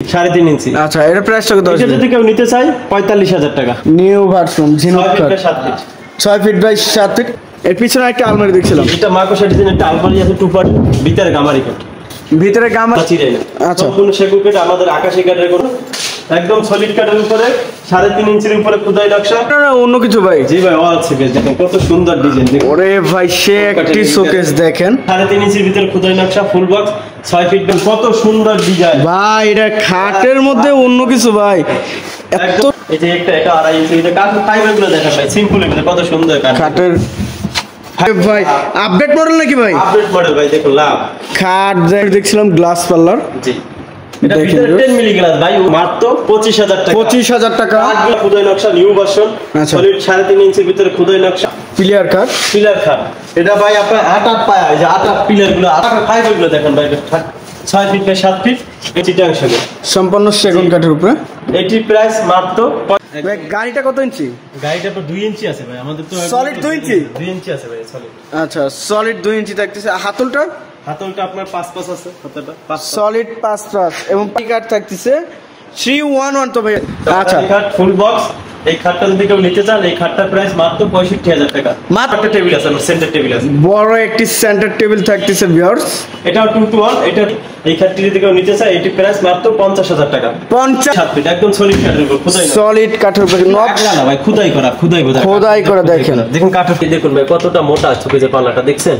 3.5 ইঞ্চি। আচ্ছা, এর প্রাইসটা কত আছে? এটা যদি কেউ নিতে চায় 45,000 টাকা। নিউ ভার্সন ঝিনুক কাঠ 6 ফিট বাই 7 ফিট। এর পিছনে একটা আলমারি দেখছিলাম। এটা মার্কো ডিজাইনের একটা আলমারি আছে 2 পার্ট, ভিতরে গামারি কাঠ। ভিতরে গামারি চিরাই না। আচ্ছা, সম্পূর্ণ সেগুন কাঠ, আমাদের আকাশী কাঠের কোনো একদম সলিড কাঠের উপরে 3.5 ইঞ্চির উপরে খোদাই নকশা। না অন্য কিছু ভাই? জি ভাই, অল শোকেস দেখেন কত সুন্দর ডিজাইন। ওরে ভাই সে একটি শোকেস দেখেন, 3.5 ইঞ্চির ভিতরে খোদাই নকশা, ফুল বক্স 6 ফিট, কত সুন্দর ডিজাইন ভাই। এটা খাটের মধ্যে অন্য কিছু ভাই। এত এই যে একটা 2.5 ইঞ্চি এটা কাঠ ফাইবার গুলো দেখেন ভাই, সিম্পল এর কত সুন্দর খাটের ভাই। আপডেট মডেল নাকি ভাই? আপডেট মডেল ভাই, দেখুন লাভ খাট দেখছিলাম গ্লাস পার্লার। জি, এটা ভিতরে 10 মিলি গ্লাস ভাই, মাত্র 25,000 টাকা। 25,000 টাকা। কাঠগুলো খোদাই নকশা নিউ ভার্সন, সলিড 3.5 ইঞ্চির ভিতরে খোদাই নকশা, পিলার কাঠ। পিলার কাঠ। এটা ভাই আপনার 8 পায়া, এই যে 8 পিলার গুলো 8 ফাইবার গুলো দেখেন ভাই, 6 ফিট বাই 7 ফিট চিটাংশ সম্পূর্ণ সেগুন কাঠের উপরে। এটি প্রাইস মাত্র। গাড়িটা কত ইঞ্চি? গাড়িটা তো 2 ইঞ্চি আছে ভাই, আমাদের তো সলিড 2 ইঞ্চি। 2 ইঞ্চি আছে ভাই সলিড। আচ্ছা, সলিড 2 ইঞ্চি থাকতেছে। হাতলটা আপনার 5 আছে, হাতলটা 5 সলিড 5 এবং কাঠ থাকতেছে 311 তো ভাই। আচ্ছা, কাঠ ফুল বক্স। এই খাটটা যদি কেউ নিতে চান, এই খাটটার প্রাইস মাত্র 65,000 টাকা। মাত্র একটা টেবিল আছে, সেন্টার টেবিল আছে, বড় একটি সেন্টার টেবিল থাকতেছে ভিউয়ার্স। এটাও 2 to 1। এটা এই খাটটি যদি কেউ নিতে চায়, এটি প্রাইস মাত্র 50,000 টাকা। 7 ফিট একদম সলিড কাঠের উপর, খোদাই সলিড কাঠের উপর নকশা না ভাই, খোদাই করা করে দেখেন। দেখুন কাঠটি দেখুন ভাই, কতটা মোটা আছে, যে পাল্লাটা দেখছেন,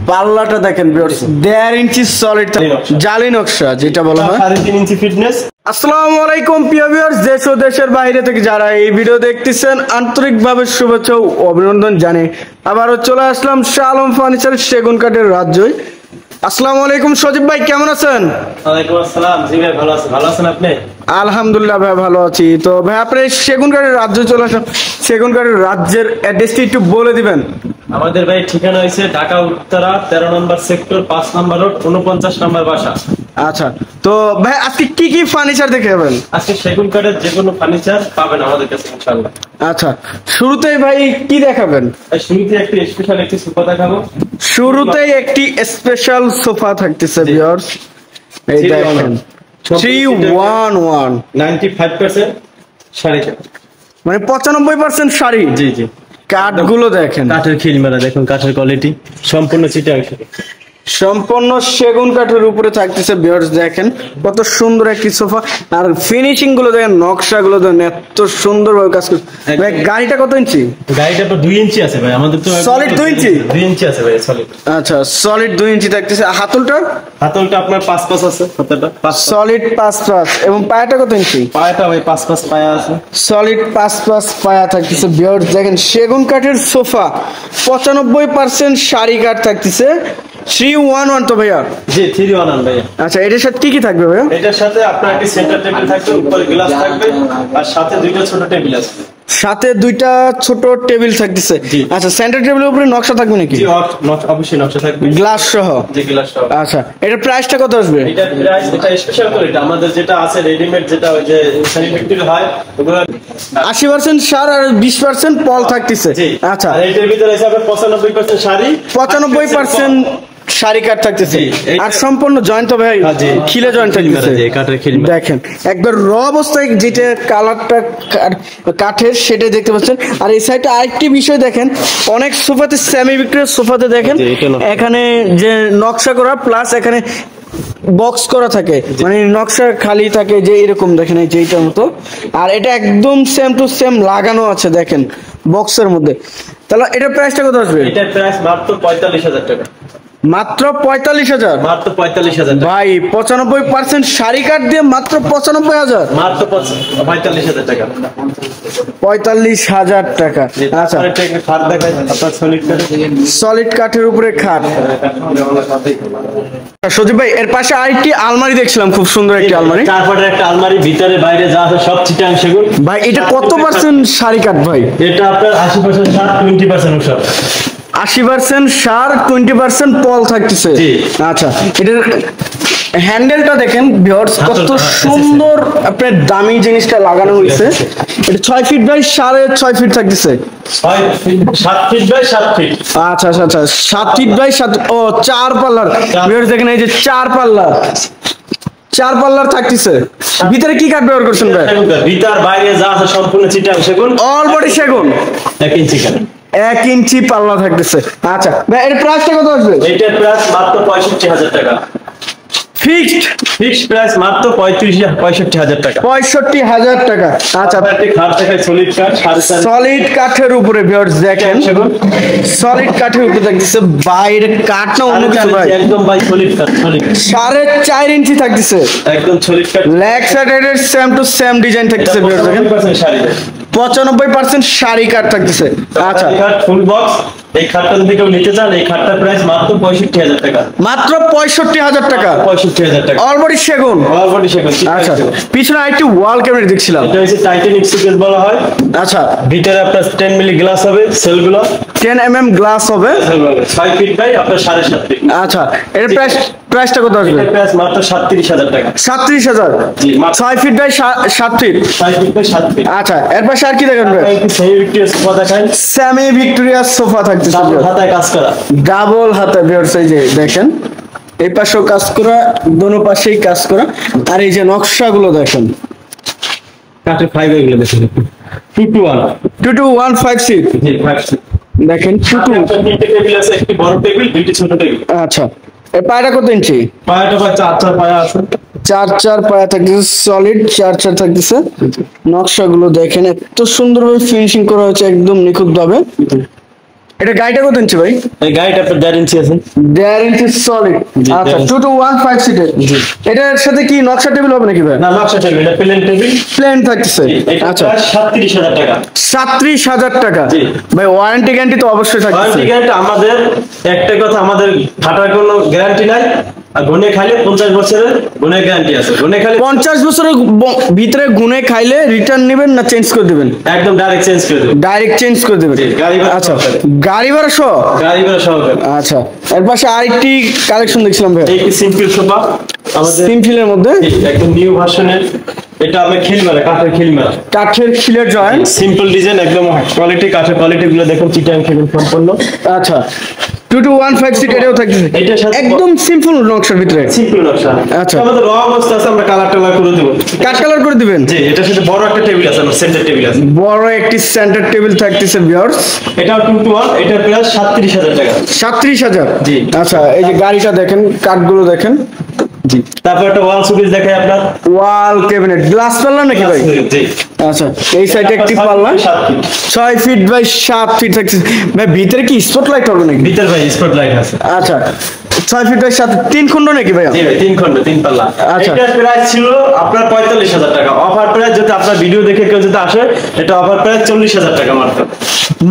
পাল্লাটা দেখেন ভিউয়ার্স, 1.5 ইঞ্চি সলিড জালি নকশা যেটা বলা হয়। 3.5 ইঞ্চি ফিটনেস। আসসালামু আলাইকুম প্রিয় ভিউয়ার্স, দেশ ও দেশের বাইরে থেকে যারা এই ভিডিও দেখতেছেন আন্তরিকভাবে শুভেচ্ছা ও অভিনন্দন জানিয়ে আবারও চলে আসলাম শাহ আলম ফার্নিচার সেগুন কাঠের রাজ্যই। আসসালামু আলাইকুম সজীব ভাই, কেমন আছেন? ওয়ালাইকুম আসসালাম। জি ভাই, ভালো আছেন আপনি? আলহামদুলিল্লাহ ভাই, ভালো আছি। তো ভাই আপনি সেগুন কাঠের রাজ্য চলে আসেন, সেগুন কাঠের রাজ্যের অ্যাড্রেসটি একটু বলে দিবেন। আমাদের ভাই ঠিকানা হয়েছে ঢাকা উত্তরা 13 নম্বর সেক্টর, 5 নম্বর রোড, 49 নম্বর বাসা। আচ্ছা, তো ভাই আজকে কি কি ফার্নিচার দেখাবেন? আজকে সেগুন কাঠের যে কোনো ফার্নিচার পাবেন আমাদের কাছে ইনশাআল্লাহ। আচ্ছা, শুরুতেই ভাই কি দেখাবেন? শুরুতে একটি স্পেশাল একটি সোফা দেখাবো। শুরুতেই একটি স্পেশাল সোফা থাকতেছে ভিউয়ার্স, এই দেখেন 311 95% শাড়ি, মানে 95% শাড়ি। জি জি। কাঠগুলো দেখেন, কাঠের খিলমারা দেখুন, কাঠের কোয়ালিটি সম্পূর্ণ চিটাং, সম্পূর্ণ সেগুন কাঠের উপরে থাকতেছে ভিউয়ার্স। দেখেন কত সুন্দর একটি সোফা, আর ফিনিশিং গুলো দেখেন, নকশা গুলো দেখেন, এত সুন্দর ভাবে কাজ করছে। ভাই গাড়িটা কত ইঞ্চি? গাড়িটা তো 2 ইঞ্চি আছে ভাই, আমাদের তো সলিড 2 ইঞ্চি। 2 ইঞ্চি আছে ভাই সলিড। আচ্ছা, সলিড 2 ইঞ্চি থাকতেছে। হাতলটা আপনার 5 আছে, হাতলটা সলিড 5 এবং পায়াটা কত ইঞ্চি? পায়াটা ভাই 5 পায়া আছে, সলিড 5 পায়া থাকতেছে ভিউয়ার্স। দেখেন সেগুন কাঠের সোফা, 95% শাড়ি কাঠ থাকতেছে। 311 তো ভাইয়া? জি 311 ভাইয়া। আচ্ছা, এটার সাথে কি কি থাকবে ভাইয়া? এটার সাথে আপনার একটি সেন্টার টেবিল থাকবে, উপরে গ্লাস থাকবে, আর সাথে 2টা ছোট টেবিল আছে। সাথে 2টা ছোট টেবিল থাকতেছে। আচ্ছা, সেন্টার টেবিলের উপরে নকশা থাকবে নাকি? জি অবশ্যই নকশা থাকবে, গ্লাস সহ। জি গ্লাস সহ। আচ্ছা, এটার প্রাইসটা কত আসবে? এটার প্রাইস, এটা স্পেশাল করে, এটা আমাদের যেটা আছে রেডিমেড, যেটা ওই যে স্যানিটারি হয়, ওগুলো 80% সার আর 20% পল থাকতেছে। আচ্ছা, আর এটার ভিতরে আছে আপনার 95% শাড়ি, 95% শাড়ি কাঠ থাকতেছে, আর সম্পূর্ণ জয়েন্ট তো ভাই খিলে জয়েন্ট থাকতেছে। দেখেন একবার র অবস্থায় যেটা কালারটা কাঠের সেটাই দেখতে পাচ্ছেন। আর এই সাইডে আরেকটি বিষয় দেখেন, অনেক সোফাতে সেমি ভিক্টোরিয়া সোফাতে দেখেন এখানে যে নকশা করা, প্লাস এখানে বক্স করা থাকে, মানে নকশা খালি থাকে যে এরকম দেখেন, এই যে এইটার মতো। আর এটা একদম সেম টু সেম লাগানো আছে দেখেন বক্সের মধ্যে। তাহলে এটার প্রাইসটা কত আসবে? এটার প্রাইস মাত্র 45,000 টাকা। মাত্র 45,000? মাত্র 45,000 ভাই 95% শাড়ি কাঠ দিয়ে মাত্র 95,000? মাত্র 45,000 টাকা। 45,000 টাকা। আচ্ছা, খাট দেখাই আপনার সলিড কাঠের উপরে খাট। সজীব ভাই এর পাশে আরেকটি আলমারি দেখছিলাম, খুব সুন্দর একটি আলমারি, 4 ফুটের একটা আলমারি, ভিতরে বাইরে যা আছে সব চিটাং সেগুন ভাই। এটা কত পার্সেন্ট শাড়ি কাঠ ভাই? এটা আপনার 80% সার, 20% সব। 80% সার, 20% পল থাকতেছে। আচ্ছা, এটার হ্যান্ডেলটা দেখেন ভিউয়ার্স, কত সুন্দর আপনার দামি জিনিসটা লাগানো হয়েছে। এটা 6 ফিট বাই 6.5 ফিট থাকতেছে। 7 ফিট বাই 7 ফিট। আচ্ছা আচ্ছা আচ্ছা, 7 ফিট বাই 7। ও 4 পাল্লার ভিউয়ার্স, দেখেন এই যে 4 পাল্লা, 4 পাল্লার থাকতেছে। ভিতরে কি কাঠ ব্যবহার করছেন ভাই? ভিতর বাইরে যা আছে সম্পূর্ণ চিটাং সেগুন, অল বডি সেগুন, 1 ইঞ্চি কাঠ, 1 ইঞ্চি পাল্লা থাকতেছে। আচ্ছা ভাই এর প্রাইসটা কত আসবে? এটার প্রাইস মাত্র 65,000 টাকা। ফিক্সড প্রাইস মাত্র 65,000 টাকা। 65,000 টাকা। আচ্ছা খাট থেকে সলিড কাঠ, 4.5 সলিড কাঠের উপরে ভিউয়ার্স দেখেন, সলিড কাঠের উপরে দেখতেছে বাইরে কাঠ না অন্য কিছু ভাই, একদম ভাই সলিড কাঠ, সলিড 4.5 ইঞ্চি থাকতেছে, একদম সলিড কাঠ। লেগ সাইডের সেম টু সেম ডিজাইন থাকতেছে ভিউয়ার্স দেখেন, 95% শাড়ি কাঠ থাকতেছে। আচ্ছা ফুল বক্স, এই খাটটা যদি কেউ নিতে চান, এই খাটটার প্রাইস মাত্র 65,000 টাকা। মাত্র 65,000 টাকা, 65,000 টাকা। অলবডি সেগুন, অলরেডি সেগুন। আচ্ছা পিছনে আরেকটি ওয়াল ক্যাবিনেট দেখছিলাম, এটা হচ্ছে টাইটানিক সুকেস বলা হয়। আচ্ছা ভিতরে আপনার 10 মিলি গ্লাস হবে, সেলগুলো 10 mm গ্লাস হবে, 6 ফিট বাই আপনার 7.5 ফিট। আচ্ছা এর প্রাইসটা কত আসবে? এটার প্রাইস মাত্র 37,000 টাকা। 37,000, জি, মাত্র 6 feet by 7 feet. 6 feet by 7 feet. আচ্ছা এর পাশে আর কি দেখেন ভাই? সেই ভিক্টোরিয়া সোফা দেখায়, সেমি ভিক্টোরিয়া সোফা থাকতেছে, ডাবল হাতায় কাজ করা। ডাবল হাতে ভিউয়ার্স এই যে দেখেন, এই পাশেও কাজ করা, দোনো পাশেই কাজ করা, আর এই যে নকশাগুলো দেখেন, কাঠের ফাইবার গুলো দেখুন, 2-to-1 2215 সিট জি 5 সিট দেখেন, 22। তিনটে টেবিল আছে, একটি বড় টেবিল, দুইটি ছোট টেবিল। আচ্ছা এই পায়রা কত ইঞ্চি? পায়াটা ভাই 4 পায়া আছে, 4 পায়া থাকতেছে, সলিড 4 থাকতেছে। নকশাগুলো দেখেন এত সুন্দরভাবে ফিনিশিং করা হয়েছে, একদম নিখুঁত ভাবে। এটা গাড়িটা কত ইঞ্চি ভাই? এই গাড়িটা আপনার 1.5 ইঞ্চি আছে, 1.5 ইঞ্চি সলিড। জি, আচ্ছা 1.5 2215 সিটের। জি। এটার সাথে কি নকশা টেবিল হবে নাকি ভাই? না নকশা টেবিল, এটা প্লেন টেবিল। প্লেন থাকতেছে। এটা আচ্ছা 37,000 টাকা। 37,000 টাকা। জি। ভাই ওয়ারেন্টি গ্যারান্টি তো অবশ্যই থাকতেছে। ওয়ারেন্টি গ্যারান্টি আমাদের একটা কথা, আমাদের ফাটার কোনো গ্যারান্টি নাই, আর গুনে খাইলে 50 বছরের গুনে গ্যারান্টি আছে। গুনে খাইলে 50 বছরের ভিতরে গুনে খাইলে রিটার্ন নেবেন না চেঞ্জ করে দিবেন? একদম ডাইরেক্ট চেঞ্জ করে দেব, ডাইরেক্ট চেঞ্জ করে দিবেন। জি, গাড়ি ভাড়া আচ্ছা সহকারে। গাড়ি ভাড়া সহ? গাড়ি ভাড়া সহকারে। আচ্ছা এর পাশে আরেকটি কালেকশন দেখছিলাম ভাই, এই সিম্পল সোফা আমাদের সিম্পলের মধ্যে, একদম নিউ ভার্সনের। এটা আমরা খিলমারা, কাঠের খিলমারা, কাঠের খিলের জয়েন্ট, সিম্পল ডিজাইন, একদম কোয়ালিটি, কাঠের কোয়ালিটি গুলো দেখুন, চিটাং সেগুন সম্পূর্ণ। আচ্ছা 2215 সিট এটাও থাকতেছে, এটার সাথে একদম সিম্পল নকশার ভিতরে। সিম্পল নকশা। আচ্ছা। আমাদের র অবস্থা আছে, আমরা কালার টালার করে দেব। কাঠ কালার করে দিবেন? জি, এটার সাথে বড় একটা টেবিল আছে, আমার সেন্টার টেবিল আছে। বড় একটি সেন্টার টেবিল থাকতেছে ভিউয়ার্স, এটা 2-to-1, এটার প্রাইস 37,000 টাকা। 37,000। জি। আচ্ছা এই যে গাড়িটা দেখেন, কাঠগুলো দেখেন, জি, তারপর একটা ওয়াল সুকেস দেখাই আপনার, ওয়াল ক্যাবিনেট গ্লাস পাল্লা নাকি ভাই? জি, আচ্ছা এই সাইডে একটি পাল্লা, 7 ফিট। 6 ফিট বাই 7 ফিট থাকছে ভাই। ভিতরে কি স্পট লাইট হবে নাকি? ভিতর ভাই স্পট লাইট আছে। আচ্ছা 6 ফিট বাই 7, 3 খন্ড নাকি ভাই? জি ভাই, 3 খন্ড, 3 পাল্লা। আচ্ছা। এটার প্রাইস ছিল আপনার 45,000 টাকা। অফার প্রাইস যদি আপনার ভিডিও দেখে কেউ যদি আসে, এটা অফার প্রাইস 40,000 টাকা মাত্র।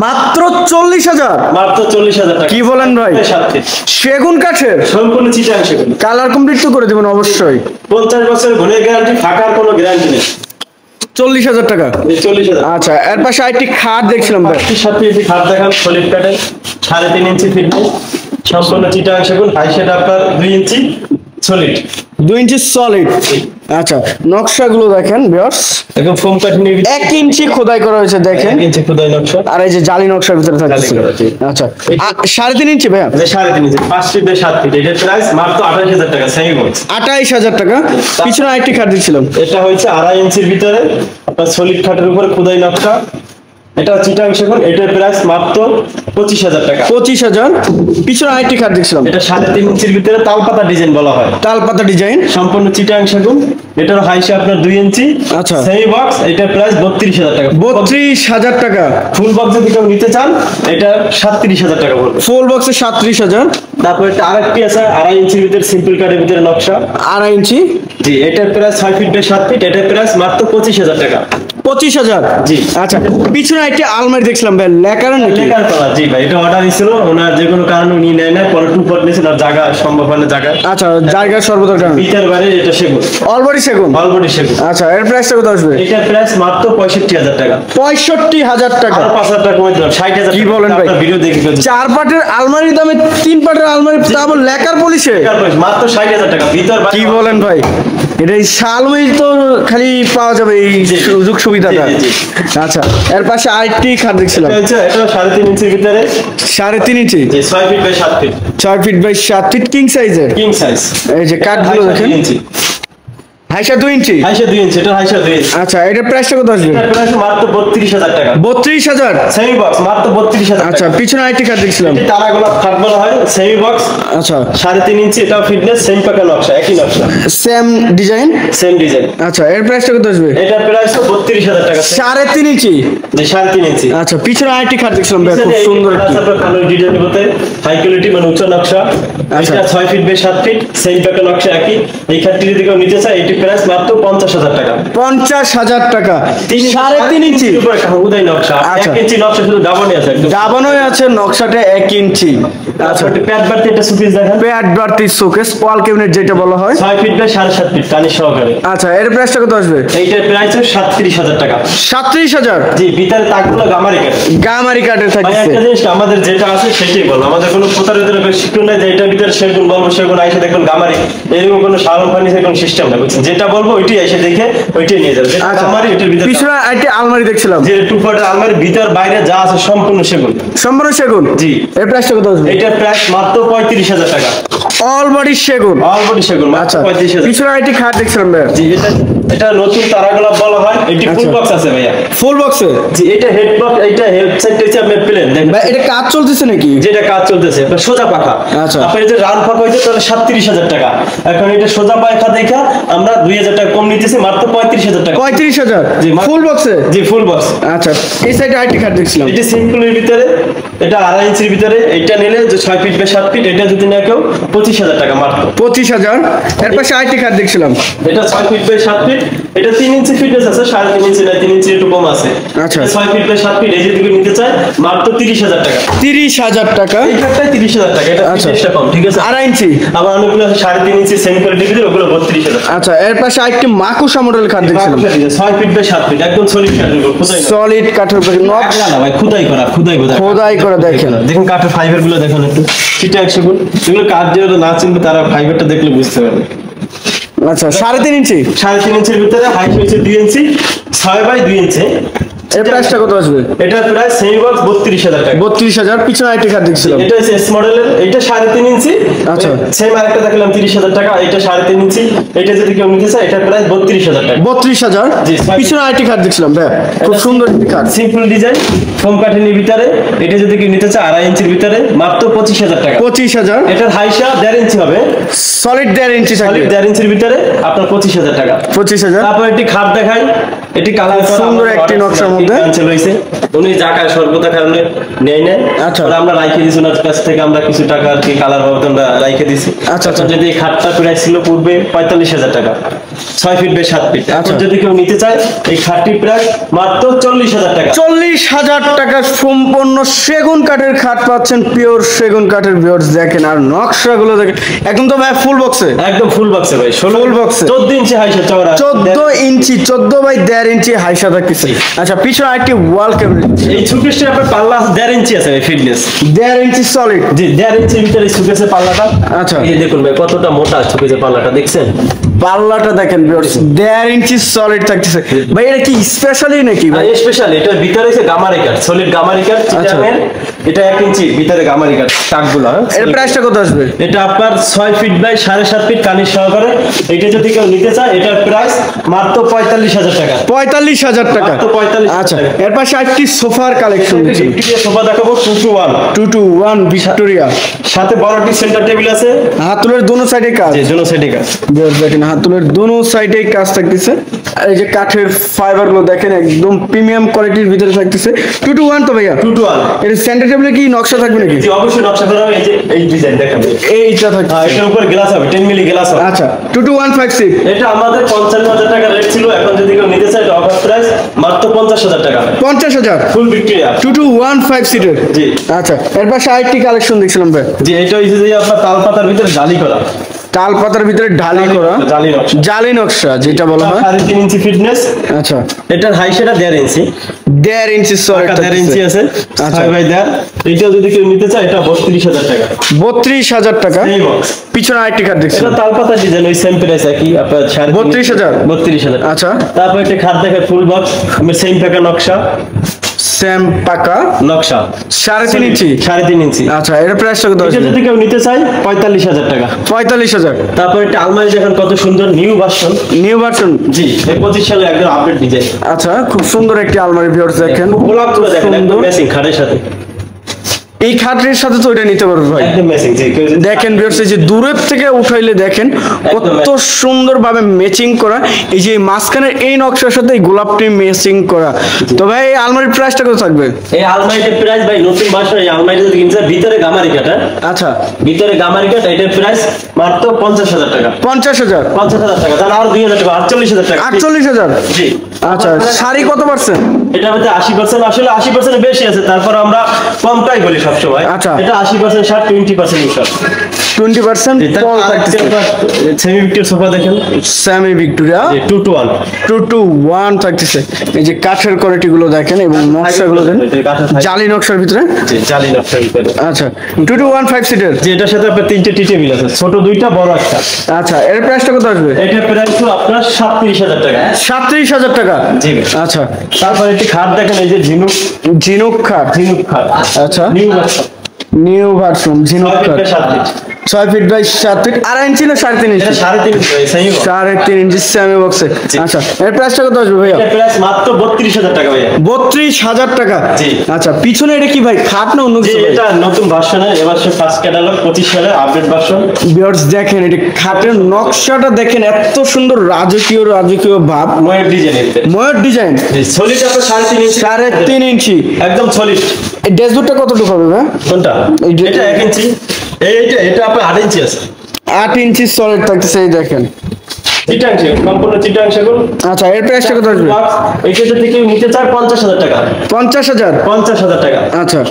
মাত্র 40,000? মাত্র 40,000 টাকা। কি বলেন ভাই? 7 ফিট সেগুন কাঠের, সম্পূর্ণ চিটাং সেগুন। কালার কমপ্লিট তো করে দিবেন অবশ্যই। 50 বছর গুণের গ্যারান্টি, থাকার কোনো গ্যারান্টি নেই। 40,000 টাকা। 40,000। আচ্ছা এর পাশে আরেকটি খাট দেখছিলাম ভাই, 7 ইঞ্চি খাট দেখান, সলিড কাঠের, 3.5 ইঞ্চি ফিটনেস, সম্পূর্ণ চিটাং সেগুন। হাই সেট আপনার 2 ইঞ্চি সলিড, 2 ইঞ্চি সলিড। আচ্ছা নকশাগুলো দেখেন ভিউয়ার্স, একদম ফোম কাঠিনের ভিতরে 1 ইঞ্চি খোদাই করা হয়েছে দেখেন, 1 ইঞ্চি খোদাই নকশা। আর এই যে জালি নকশার ভিতরে থাকছে। জালি করা, জি। আচ্ছা 3.5 ইঞ্চি ভাইয়া? যে 3.5 ইঞ্চি, 5 ফিট বাই 7 ফিট। এটার প্রাইস মাত্র 28,000 টাকা, সেমি বক্স। 28,000 টাকা। পিছনে আরেকটি খাট দেখছিলাম, এটা হচ্ছে 2.5 ইঞ্চির ভিতরে আপনার সলিড খাটের উপরে খোদাই নকশা। এটা চিটাং সেগুন, এটার প্রাইস মাত্র 25,000 টাকা। 25,000। পিছনে আরেকটি খাট দেখছিলাম, এটা 3.5 ইঞ্চির ভিতরে তালপাতা ডিজাইন বলা হয়, তালপাতা ডিজাইন, সম্পূর্ণ চিটাং সেগুন। এটার হাইসে আপনার 2 ইঞ্চি। আচ্ছা। সেমি বক্স, এটার প্রাইস 32,000 টাকা। 32,000 টাকা। ফুল বক্স যদি কেউ নিতে চান, এটা 37,000 টাকা পড়বে। ফুল বক্সে 37,000। তারপর একটা আরেকটি আছে 2.5 ইঞ্চির ভিতরে, সিম্পল কাঠের ভিতরে নকশা। 2.5 ইঞ্চি, জি, এটার প্রাইস 6 ফিট বাই 7 ফিট। এটার প্রাইস মাত্র 25,000 টাকা। 25,000। জি। আচ্ছা পিছনে একটি আলমারি দেখছিলাম ভাই, লেকার নাকি? লেকার পালা, জি ভাই, এটা অর্ডার দিছিল, ওনার যে কোনো কারণে উনি নেয় না, পরে 2 পট নিয়েছিল, আর জায়গা সম্ভব হয় না জায়গা। আচ্ছা জায়গা সর্বদা কারণ ভিতর বাইরে এটা সেগুন, অলরেডি সেগুন। অলরেডি সেগুন। আচ্ছা এর প্রাইসটা কত আসবে? এটার প্রাইস মাত্র 65,000 টাকা। 65,000 টাকা। আর 5,000 টাকা কমে দিলাম, 60,000 কি বলেন ভাই? ভিডিও দেখে 4 পাটের আলমারির দামে 3 পাটের আলমারি, তারপর লেকার পলিশে মাত্র 60,000 টাকা। ভিতর বাইরে কি বলেন ভাই? এটা এই শালমই তো খালি পাওয়া যাবে এই সুযোগ সুবিধাটা। জি, জি, আচ্ছা এর পাশে আরেকটি খাট দেখছিলাম, এটা হচ্ছে, এটা 3.5 ইঞ্চির ভিতরে, 3.5 ইঞ্চি, জি, 6 feet by 7 feet, 6 feet by 7 feet, king সাইজের। King size. এই যে কাঠগুলো দেখেন, হাইসা 2 ইঞ্চি। হাইসা 2 ইঞ্চি, এটা হাইসা 2 ইঞ্চি। আচ্ছা, এটার প্রাইসটা কত আসবে? এটার প্রাইস মাত্র 32,000 টাকা। 32,000 সেমি বক্স মাত্র 32,000 আচ্ছা, টাকা। পিছনে আইটি কার্ড দেখছিলাম। এটা তারাগুলো খাট বলা হয়, সেমি বক্স। আচ্ছা, 3.5 ইঞ্চি, এটাও ফিটনেস, সেম পাকা নকশা, একই নকশা, সেম ডিজাইন। Same design. আচ্ছা, এর প্রাইসটা কত আসবে? এটার প্রাইস 32,000 টাকা। 3.5 ইঞ্চি। জি, 3.5 ইঞ্চি। আচ্ছা, পিছনে আইটি কার্ড দেখছিলাম ভাই, খুব সুন্দর একটি। ভালো ডিজাইন বলতে হাই কোয়ালিটি মানে উচ্চ নকশা। আচ্ছা। এটা 6 ফিট বাই 7 ফিট, সেম পাকা নকশা একই। এই খাটটি যদি কেউ নিতে চায়, এটি প্রাইস মাত্র 50,000 টাকা। 50,000 টাকা। 3.5 ইঞ্চি উপরে উদয় নকশা। আচ্ছা। 1 ইঞ্চি নকশা শুধু ডাবনে আছে একদম। দাবানোই আছে, নকশাটা 1 ইঞ্চি। আচ্ছা, প্যাড বাড়তি একটা সুপিস দেখেন। প্যাড বাড়তি শোকেস ওয়াল ক্যাবিনেট যেটা বলা হয়। 6 ফিট বাই 7.5 ফিট কানি সহকারে। আচ্ছা, এর প্রাইসটা কত আসবে? এইটার প্রাইস 37,000 টাকা। 37,000 জি, ভিতরে তাকগুলো গামারি কাট। গামারি কার্ডের ভাই থাকছে। একটা জিনিস আমাদের যেটা আছে সেটাই বলবো, আমাদের কোনো প্রতারিত শিক্ষণ নাই যে এটার ভিতরে সেগুন বলবো, সেগুন আইসে দেখুন গামারি, এরকম কোনো সালন ফার্নিচার কোনো সিস্টেম না, বুঝছেন? যেটা বলবো ওইটাই এসে দেখে ওইটাই নিয়ে যাবে। যেটা আচ্ছা, গামারি ওইটার ভিতরে পিছনে আইটি আলমারি দেখছিলাম, যে 2 ফুটের আলমারি ভিতর বাইরে যা আছে সম্পূর্ণ সেগুন। সম্পূর্ণ সেগুন। জি। এর প্রাইসটা কত আসবে? এটার প্রাইস মাত্র 35,000 টাকা। অল বডি সেগুন। অলরেডি সেগুন মাত্র আচ্ছা, 35,000। পিছনে আইটি খাট দেখছিলাম ভাই। জি, এটা নতুন তারাগুলা বলা হয়। এটি ফুল আচ্ছা। বক্স আছে ভাইয়া। ফুল বক্সে। জি, এটা হেড বক্স, এটা হেড সাইড হচ্ছে আপনার প্লেন দেখেন। ভাই এটা কাজ চলতেছে নাকি? যেটা কাজ চলতেছে আপনার সোজা পাখা। আচ্ছা। আপনার যে রান পাখা হইছে তাহলে 37,000 টাকা। এখন এটা সোজা পাখা দেখা আমরা 2,000 টাকা কম নিতেছি, মাত্র 35,000 টাকা। 35,000 জি, ফুল বক্সে। জি, ফুল বক্স। আচ্ছা, এই সাইডে আইটি খাট দেখছিলাম। এটা সিম্পলের ভিতরে, এটা 2.5 ইঞ্চির ভিতরে। এটা নিলে যে 6 ফিট বাই 7 ফিট, এটা যদি না কেউ 25,000 টাকা মাত্র। 25,000। এর পাশে আইটি খাট দেখছিলাম। এটা 6 ফিট বাই 7 ফিট, এটা 3 ইঞ্চি ফিটনেস আছে, 3.5 ইঞ্চি না, 3 ইঞ্চি একটু কম আছে। আচ্ছা। 6 ফিট বাই 7 ফিট, এই যদি কেউ নিতে চায় মাত্র 30,000 টাকা। 30,000 টাকা। এই খাটটাই 30,000 টাকা, এটা আচ্ছা। ফিটনেসটা কম, ঠিক আছে? 2.5 ইঞ্চি। আবার অনেকগুলো আছে 3.5 ইঞ্চি সেমি কোয়ালিটির ভিতরে, ওগুলো 32,000। আচ্ছা, এর পাশে আরেকটি মাকুসা মডেল খাট দেখছিলাম। 6 ফিট বাই 7 ফিট, একদম সলিড কাঠের উপর, খোদাই করা। সলিড কাঠের উপরে নকশা না ভাই, খোদাই করা। খোদাই করা দেখেন। দেখুন কাঠের ফাইবার গুলো দেখুন একটু, সেটা 100 গুণ। এগুলো কাঠ দিয়ে না চিনবে তারা ফাইবারটা দেখলে বুঝতে পারবে। আচ্ছা, 3.5 ইঞ্চি। 3.5 ইঞ্চির ভিতরে হাইট হচ্ছে 2 ইঞ্চি, 6 বাই 2 ইঞ্চি। এর প্রাইসটা কত আসবে? এটা প্রায় সেমি বক্স 32,000 টাকা। 32,000। পিছনে আইটি কার্ড দেখছিলাম। এটা হচ্ছে এস মডেলের, এটা 3.5 ইঞ্চি। আচ্ছা। সেম আরেকটা দেখলাম 30,000 টাকা, এটা 3.5 ইঞ্চি। এটা যদি কেউ নিতে চায়, এটা প্রায় 32,000 টাকা। 32,000। জি। পিছনে আইটি কার্ড দেখছিলাম ভাই, খুব সুন্দর একটি কার্ড। সিম্পল ডিজাইন, কম কাঠের ভিতরে। এটা যদি কেউ নিতে চায় 2.5 ইঞ্চির ভিতরে, মাত্র 25,000 টাকা। 25,000। এটার হাইসা 1.5 ইঞ্চি হবে, সলিড 1.5 ইঞ্চি থাকবে। 1.5 ইঞ্চির ভিতরে আপনার 25,000 টাকা। 25,000। তারপর একটি খাট দেখাই, এটি কালার সুন্দর একটি নকশার মধ্যে। রয়েছে। উনি জায়গায় সর্বদা কারণে নেয় না। আচ্ছা। ওরা আমরা রাইখে দিছি, ওনার কাছ থেকে আমরা কিছু টাকা আর কি কালার বাবদ আমরা রাইখে দিছি। আচ্ছা, আচ্ছা। যদি এই খাটটা প্রাইস ছিল পূর্বে 45,000 টাকা, 6 ফিট বাই 7 ফিট। এখন যদি কেউ নিতে চায়, এই খাটটি প্রায় মাত্র 40,000 টাকা। 40,000 টাকা সম্পূর্ণ সেগুন কাঠের খাট পাচ্ছেন, পিওর সেগুন কাঠের। ভিউয়ার্স দেখেন, আর নকশাগুলো দেখেন, একদম তো ভাই ফুল বক্সে। একদম ফুল বক্সে ভাই, 16 ফুল বক্সে। 14 ইঞ্চি হাইসা চওড়া। 14 ইঞ্চি, 14 বাই 1.5 ইঞ্চি হাইসা থাকতেছে। আচ্ছা, পিছনে আরেকটি ওয়াল ক্যাবিনেট। এই সুকেশটা আপনার পাল্লা 1.5 ইঞ্চি আছে ভাই, ফিটনেস 1.5 ইঞ্চি সলিড। জি, 1.5 ইঞ্চির ভিতরে সুকেশের পাল্লাটা। আচ্ছা। এই দেখুন ভাই কতটা মোটা সুকেশের পাল্লাটা, দেখছেন? পাল্লাটা দেখেন ভিউয়ার্স, 1.5 ইঞ্চি সলিড থাকতেছে। ভাই এটা কি স্পেশালি নাকি ভাই? স্পেশাল, এটার ভিতরে আছে গামারি কাঠ, সলিড গামারি কাঠ। আচ্ছা। এটা 1 ইঞ্চি ভিতরে গামারি কাঠ টাকগুলো। এর প্রাইসটা কত আসবে? এটা আপনার 6 ফিট বাই 7.5 ফিট কানির সহকারে। এটা যদি কেউ নিতে চায়, এটার প্রাইস মাত্র 45,000 টাকা। 45,000 টাকা। মাত্র 45,000 আচ্ছা, টাকা। এর পাশে আরেকটি সোফার কালেকশন দেখছি। ভিক্টোরিয়া সোফা দেখাবো 2-to-1। 2-to-1 Victoria. সাথে বড়টি সেন্টার টেবিল আছে। হাতুলের দোনো সাইডে কাজ। যে জন্য সেটি কাজ। ভিউয়ার্স দেখেন, হাতুলের দোনো সাইডে কাজ থাকতেছে। আর এই যে কাঠের ফাইবার গুলো দেখেন, একদম প্রিমিয়াম কোয়ালিটির ভিতরে থাকতেছে। 2-to-1 তো ভাইয়া? 2-to-1। এর সেন্টার টেবিলে কি নকশা থাকবে নাকি? জি, অবশ্যই নকশা করা হবে। এই যে এই ডিজাইন দেখাবো। এইটা থাকবে। এটার উপর গ্লাস হবে, 10 মিলি গ্লাস হবে। আচ্ছা, 2-to-1 5 সিট। এটা আমাদের 55,000 টাকা রেট ছিল, এখন যদি কেউ নিতে চায়, এটা অফার প্রাইস মাত্র 50,000 টাকা। 50,000। ফুল ভিক্টোরিয়া। 2-to-1 5 সিটের। জি। আচ্ছা, এর পাশে আরেকটি কালেকশন দেখছিলাম ভাই। জি, এটা হইছে যে আপনার তাল পাতার ভিতরে জালি করা, তাল পাতার ভিতরে ঢালি করা জালি নকশা। জালি নকশা যেটা বলা হয়। 3.5 ইঞ্চি ফিটনেস। আচ্ছা, এটার হাইট সেটা 1.5 ইঞ্চি। 1.5 ইঞ্চি সলিড। 1.5 ইঞ্চি আছে। আচ্ছা। 6/1.5। এটা যদি কেউ নিতে চায়, এটা 32,000 টাকা। 32,000 টাকা। এই বক্স। পিছনে আরেকটি কাঠ দেখছি। এটা তাল পাতা ডিজাইন, ওই সেম প্রাইস একই আপনার 32,000। 32,000। আচ্ছা। তারপর একটা খাট দেখে ফুল বক্স, আমি সেম টাকা নকশা। সেম পাকা নকশা 3.5 ইঞ্চি 3.5 ইঞ্চি। আচ্ছা এর প্রাইসটা কত এটা আসবে? যদি কেউ নিতে চায় 45,000 টাকা। 45,000 তারপর একটা আলমারি দেখেন কত সুন্দর নিউ ভার্সন। New version. জি, এই 25 সালে একদম আপডেট ডিজাইন। আচ্ছা খুব সুন্দর একটি আলমারি ভিউয়ার্স দেখেন, গোলাপ গুলো দেখেন একদম ম্যাচিং খাটের সাথে। এই খাটের সাথে তো এটা নিতে পারবে ভাই। একদম ম্যাচিং। জি, কেউ যদি- দেখেন ভিউয়ার্স এই যে দূরের থেকে উঠাইলে দেখেন কত সুন্দরভাবে ম্যাচিং করা, এই যে মাঝখানের এই নকশার সাথে এই গোলাপটি ম্যাচিং করা। তো ভাই এই আলমারির প্রাইসটা কত থাকবে? এই আলমারিটার প্রাইস ভাই নতুন ভার্সন, এই আলমারিটা যদি কিনতে চায় ভিতরে গামারি কাটা, আচ্ছা ভিতরে গামারি কাটা, এটার প্রাইস মাত্র 50,000 টাকা। 50,000 50,000 টাকা, তাহলে আর 2,000 টাকা, 48,000 টাকা। 48,000। জি। আচ্ছা শাড়ি কত পার্সেন্ট? এটা মধ্যে 80%, আসলে 80% বেশি আছে, তারপর আমরা কমটাই বলি সবসময়। আচ্ছা। এটা 80% শার্ট, 20% ইউসার। 20% পল থাকতেছে। সেমি ভিক্টর সোফা দেখেন, সেমি ভিক্টোরিয়া 2 to 1। 2 to 1 থাকতেছে। এই যে কাঠের কোয়ালিটি গুলো দেখেন এবং নকশাগুলো দেখেন, জালি নকশার ভিতরে। জি, জালি নকশার ভিতরে। আচ্ছা 2 to 1 5 সিটার। যে এটার সাথে আপনার 3টে টি টেবিল আছে, ছোট 2টা, বড় একটা। আচ্ছা এর প্রাইসটা কত আসবে? এটার প্রাইস তো আপনার 37,000 টাকা। 37,000 টাকা। জি। আচ্ছা তারপর একটি খাট দেখেন, এই যে ঝিনুক ঝিনুক খাট। খাট। আচ্ছা নিউ ভার্সন, নিউ ভার্সন ঝিনুক খাট। 7 feet. 6 feet by 7 feet. 2.5 inch না 3.5 ইঞ্চি? এটা 3.5 সেমি বক্স। 3.5 ইঞ্চি সেমি বক্সে। আচ্ছা এর প্রাইসটা কত আসবে ভাইয়া? এটার প্রাইস মাত্র 32,000 টাকা ভাইয়া। 32,000 টাকা। জি। আচ্ছা পিছনে এটা কি ভাই, খাট না অন্য জি, কিছু? এটা নতুন ভার্সনে, এবার ফার্স্ট ক্যাটালগ 25 সালের আপডেট ভার্সন। ভিউয়ার্স দেখেন এটা খাটের নকশাটা দেখেন, এত সুন্দর রাজকীয় ভাব, ময়ের ডিজাইন। ময়ূর ডিজাইন। সলিড আপনার 3.5 ইঞ্চি। 3.5 ইঞ্চি একদম সলিড। এই ড্যাশবোর্ডটা কতটুকু হবে ভাই? কোনটা? এই যে- এটা 1 ইঞ্চি। এটা আপনার 8 ইঞ্চি আছে। 8 ইঞ্চি সলিড থাকতেছে এই দেখেন। চিটাং সেগুন, সম্পূর্ণ চিটাং সেগুন। আচ্ছা এর প্রাইসটা কত আসবে? এইটা যদি কেউ নিতে চায় 50,000 টাকা। 50,000। 50,000 টাকা। আচ্ছা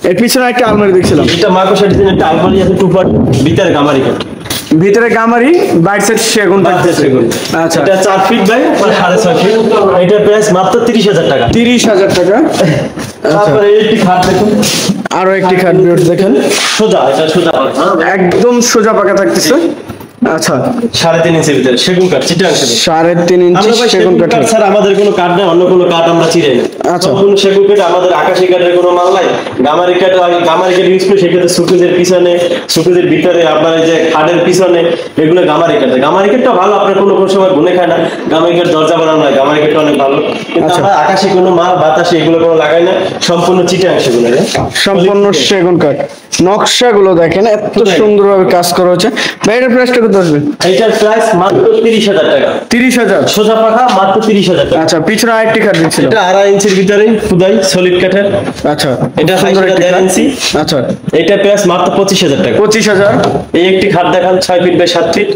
এর পিছনে একটা আলমারি দেখছিলাম, এটা মাকোসা ডিজাইনের একটা আলমারি আছে, 2 পার্ট, ভিতরে গামারি কাট। ভিতরে গামারি, বাইট সেট সেগুন থাকতেছে। আচ্ছা এটা 4 ফিট বাই 6.5 ফিট। এটার প্রাইস মাত্র 30,000 টাকা। 30,000 টাকা। আচ্ছা তারপরে এই একটি খাট দেখুন, আরো একটি খাট ভিউয়ার্স দেখেন, সোজা, এটা সোজা, একদম সোজা পাকা থাকতেছে। আচ্ছা 3.5 ইঞ্চির ভিতরে সেগুন কাঠ, চিটাং সেগুন। 3.5 ইঞ্চি আমরা ভাই সেগুন সেগুন কাঠ। কাঠ ছাড়া আমাদের কোনো কাঠ নেই, অন্য কোনো কাঠ আমরা চিরাই না। আচ্ছা। সম্পূর্ণ সেগুন কাঠ, আমাদের আকাশি কাঠের কোনো মাল নাই। গামারি কাঠ ইউজ করি, সেক্ষেত্রে সুকেজের পিছনে, সুকেজের ভিতরে, আপনার এই যে খাটের পিছনে, এগুলো গামারি কাঠ। গামারি কাঠটা ভালো, আপনার কোনো সময় গুনে খায় না। গামারি কাঠ দরজা বানানো হয়, গামারি কাঠটা অনেক ভালো। কিন্তু আচ্ছা। আমরা আকাশি কোনো মাল, বাতাসি এগুলো কোনো লাগাই না, সম্পূর্ণ চিটাং সেগুন। সম্পূর্ণ সেগুন কাঠ। নকশাগুলো দেখেন এত সুন্দরভাবে কাজ করা হচ্ছে। বাইরের প্রাইসটা কত আসবে? এইটার প্রাইস মাত্র 30,000 টাকা। 30,000। সোজা পাখা মাত্র 30,000 টাকা। আচ্ছা পিছনে আরেকটি কাঠ দেখছিলাম। এটা 2.5 ইঞ্চির ভিতরে খুদাই সলিড কাঠের। আচ্ছা এটা সুন্দর একটি 1.5 কাঠ। ইঞ্চি। আচ্ছা এটা প্রাইস মাত্র 25,000 টাকা। 25,000। এই একটি খাট দেখান, 6 ফিট বাই 7 ফিট।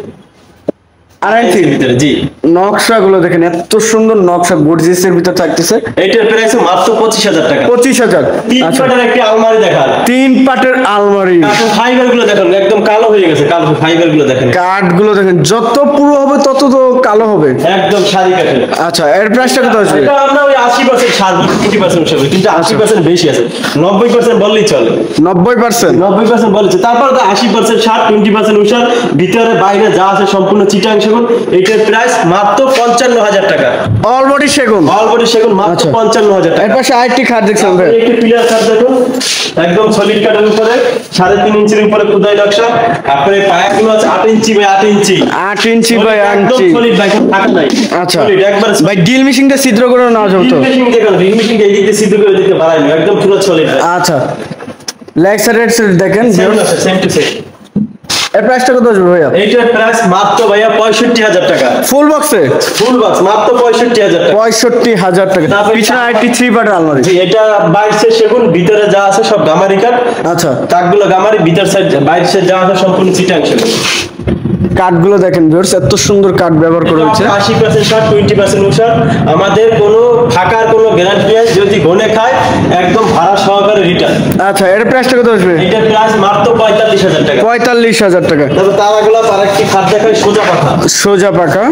2.5 ফিট ভিতরে। জি, নকশাগুলো দেখেন এত সুন্দর নকশা, গর্জিয়াসের ভিতর থাকতেছে। এইটার প্রাইস মাত্র 25,000 টাকা। 25,000। 3 আচ্ছা পাটের একটি আলমারি দেখান। 3 পাটের আলমারি। কাঠের ফাইবার গুলো দেখেন, একদম কালো হয়ে গেছে, কালো ফাইবার গুলো দেখেন, কাঠগুলো দেখেন যত পুরো হবে তত তো কালো হবে। একদম শাড়ি কাঠের। আচ্ছা এর প্রাইসটা কত আসবে? এটা আমরা ওই 80% সার, 20% হিসাবে, কিন্তু 80% বেশি আছে, 90% বললেই চলে। 90%। 90% বলেছে, তারপর 80% সার, 20% উষার, ভিতরে বাইরে যা আছে সম্পূর্ণ চিটাং সেগুন। এইটার প্রাইস মাত্র 55,000 টাকা। অলবডি সেগুন। অলবডি সেগুন মাত্র আচ্ছা। 55,000 এর টাকা। পাশে আরেকটি খাট দেখছিলাম ভাই। একটি পিলার কাঠ দেখুন, একদম সলিড কাঠের উপরে 3.5 ইঞ্চির উপরে খুদাই নকশা। আপনার পায়াগুলো আছে 8 inch by 8 inch. 8 inch by 8 একদম ইঞ্চি। সলিড ভাই, টাকা নাই। আচ্ছা সলিড একবার ভাই ড্রিল মেশিনটা ছিদ্র করে নেওয়া যাবে তো? ফিনিশিং দেখুন, ফিনিশিং এই দিক দিয়ে সিদ্ধ করে দিতে পারাইনি, একদম পুরো সলিড। আচ্ছা লেগ সাইড দেখেন। Same to same. এর প্রাইসটা কত আসবে ভাইয়া? এইটার প্রাইস মাত্র ভাইয়া 65,000 টাকা। ফুল বক্সে ফুল বক্স মাত্র 65,000 টাকা। 65,000 টাকা। তারপরে পিছনে আরেকটি 3 পাটের আলমারি। জি, এটা বাইরে সেগুন, ভিতরে যা আছে সব গামারি কাঠ। আচ্ছা তাকগুলো গামারি, ভিতর সাইড বাইরে সাইড যা আছে সম্পূর্ণ চিটাং সেগুন। কাঠগুলো দেখেন ভিউয়ার্স এত সুন্দর কাঠ ব্যবহার করা হয়েছে। 80% সার, 20% উষার। আমাদের কোনো ফাঁকার কোনো গ্যারান্টি নেই, যদি গনে খায় একদম ভাড়া সহকারে রিটার্ন। আচ্ছা এর প্রাইসটা কত আসবে? এটার প্রাইস মাত্র 45,000 টাকা। 45,000 টাকা। তবে তার আগুলো আরেকটি খাট দেখায়, সোজা পাখা। সোজা পাকা।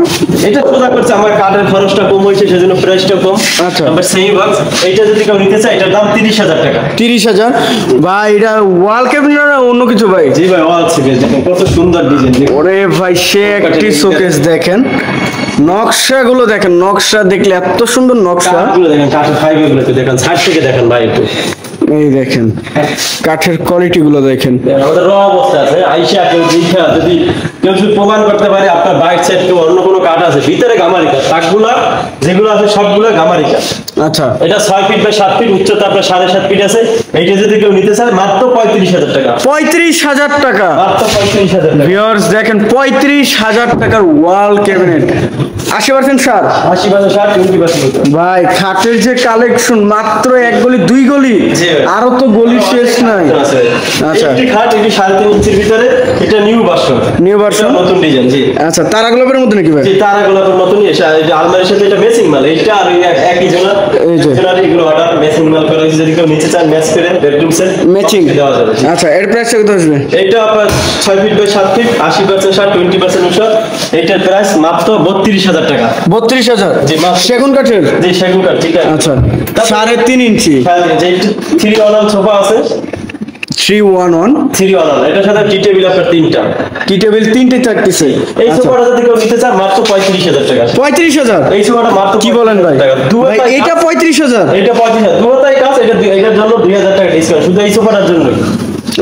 এটা সোজা করছে, আমার কাঠের খরচটা কম হয়েছে, সেজন্য প্রাইসটা কম। আচ্ছা। আবার সেমি বক্স, এইটা যদি কেউ নিতে চায় এটার দাম 30,000 টাকা। 30,000। ভাই এটা ওয়াল ক্যাবিনেট না অন্য কিছু ভাই? জি ভাই, ওয়াল শোকেস দেখেন কত সুন্দর ডিজাইন। ওরে ভাই সে একটি শোকেস দেখেন নকশাগুলো দেখেন, নকশা দেখলে এত সুন্দর নকশা। কাঠগুলো দেখেন, কাঠের ফাইবার গুলো দেখেন, সাইড থেকে দেখেন ভাই একটু। এই দেখেন কাঠের কোয়ালিটি গুলো দেখেন। আমাদের র অবস্থা আছে, আইসা কেউ দেখা যদি কেউ যদি প্রমাণ করতে পারে আপনার বাইক সাইড কেউ অন্য কোনো কাঠ আছে, ভিতরে গামারি কাঠ, কাঠগুলা যেগুলো আছে সবগুলো গামারি কাঠ। আচ্ছা, এটা 6 ফিট বাই 7 ফিট, উচ্চতা আপনার 7.5 ফিট আছে। এইটা যদি কেউ নিতে চায় মাত্র 35,000 টাকা। 35,000 টাকা। মাত্র 35,000 টাকা। ভিউয়ার্স দেখেন 35,000 টাকার ওয়াল ক্যাবিনেট। 80% সার, 80% সার, 20% ভাই খাটের যে কালেকশন, মাত্র এক গলি দুই গলি, জি। আরো তো গলি শেষ নাই। আচ্ছা, একটি খাট, এটি 3.5 ইঞ্চির ভিতরে, এটা নিউ ভার্সন। নিউ ভার্সন, নতুন ডিজাইন। জি আচ্ছা, তারা গোলাপের মধ্যে নাকি ভাই? জি, তারা গোলাপের মতনই। এটা আলমারির সাথে এটা ম্যাচিং মাল। এইটা আর ওই একই জোড়া, এই যে জোড়া এগুলো অর্ডার ম্যাচিং মাল করা হয়েছে। যদি কেউ নিতে চান ম্যাচ করে বেডরুম সেট ম্যাচিং দেওয়া যাবে। জি। আচ্ছা, এর প্রাইস কত আসবে? এইটা আপনার 6 ফিট বাই 7 ফিট, 80% সার, 20% উষা। এইটার প্রাইস মাত্র 32,000 টাকা। 32,000? জি, মাত্র। সেগুন কাঠের? জি, সেগুন কাঠ। ঠিক আছে। আচ্ছা, 3.5 ইঞ্চি যে 3-1 সোফা আছে, 311 3-1। এটার সাথে টি টেবিল আপনার 3টা। টি টেবিল 3টে থাকতেছে। এই সোফাটা যদি কেউ নিতে চান মাত্র 35,000 টাকা। 35,000? এই সোফাটা মাত্র কি বলেন ভাই? 35,000 ভাই টাকা। এটা 35,000? এটা 35,000 দুটোই কাজ। এটার জন্য 2,000 টাকা ডিসকাউন্ট শুধু এই সোফাটার জন্য।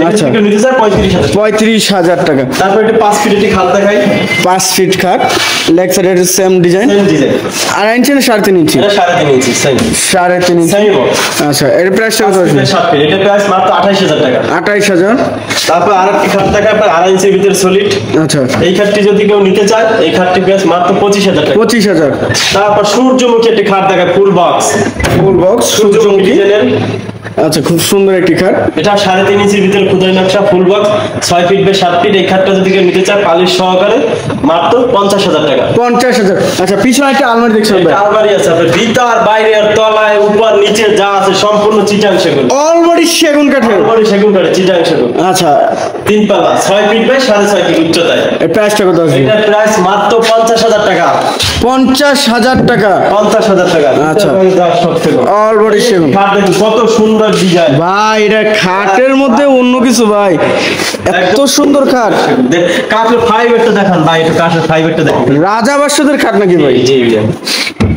আচ্ছা, কেউ নিতে চান 35,000। 35,000 টাকা। তারপর একটু 5 ফিট একটি খাট দেখাই। 5 ফিট খাট, লেগ সাইডের same design. Same design. 2.5 inch না 3.5 ইঞ্চি? এটা 3.5 inch. Same 3.5 inch. Same box. আচ্ছা, এর প্রাইস কত আসবে? 7 ফিট। এটা প্রাইস মাত্র 28,000 টাকা। 28,000? তারপর আরেকটি খাট দেখাই আপনার 2.5 ইঞ্চির ভিতরে সলিড। আচ্ছা, এই খাটটি যদি কেউ নিতে চায়, এই খাটটি প্রাইস মাত্র 25,000 টাকা। 25,000? তারপর সূর্যমুখী একটি খাট দেখায়, ফুল বক্স। ফুল বক্স সূর্যমুখী ডিজাইনের। আচ্ছা, খুব সুন্দর একটি খাট। এটা 3.5 ইঞ্চির ভিতরে খোদাই নকশা, full box, 6 feet by 7 feet. এই খাটটা যদি কেউ নিতে চায় পালিশ সহকারে মাত্র 50,000 টাকা। 50,000? আচ্ছা, পিছনে একটা আলমারি দেখছেন ভাই? এটা আলমারি আছে আপনার, ভিতর বাইরে আর তলায় উপর নিচে যা আছে সম্পূর্ণ চিটাং সেগুন। অলরেডি সেগুন কাঠের? অলরেডি সেগুন কাঠে, চিটাং সেগুন। আচ্ছা, 3 পাল্লা, 6 ফিট বাই 6.5 ফিট উচ্চতায়। এর প্রাইসটা কত আসবে? এটার প্রাইস মাত্র 50,000 টাকা। 50,000 টাকা? 50,000 টাকা। আচ্ছা। সব থেকে অলরেডি সেগুন। খাট দেখুন কত সুন্দর ডিজাইন। ভাই এটা খাটের মধ্যে অন্য কিছু ভাই, এত সুন্দর খাট। কাঠের ফাইবারটা দেখান ভাই, একটু কাঠের ফাইবারটা দেখুন। রাজা বাদশাদের খাট নাকি ভাই? জি জি।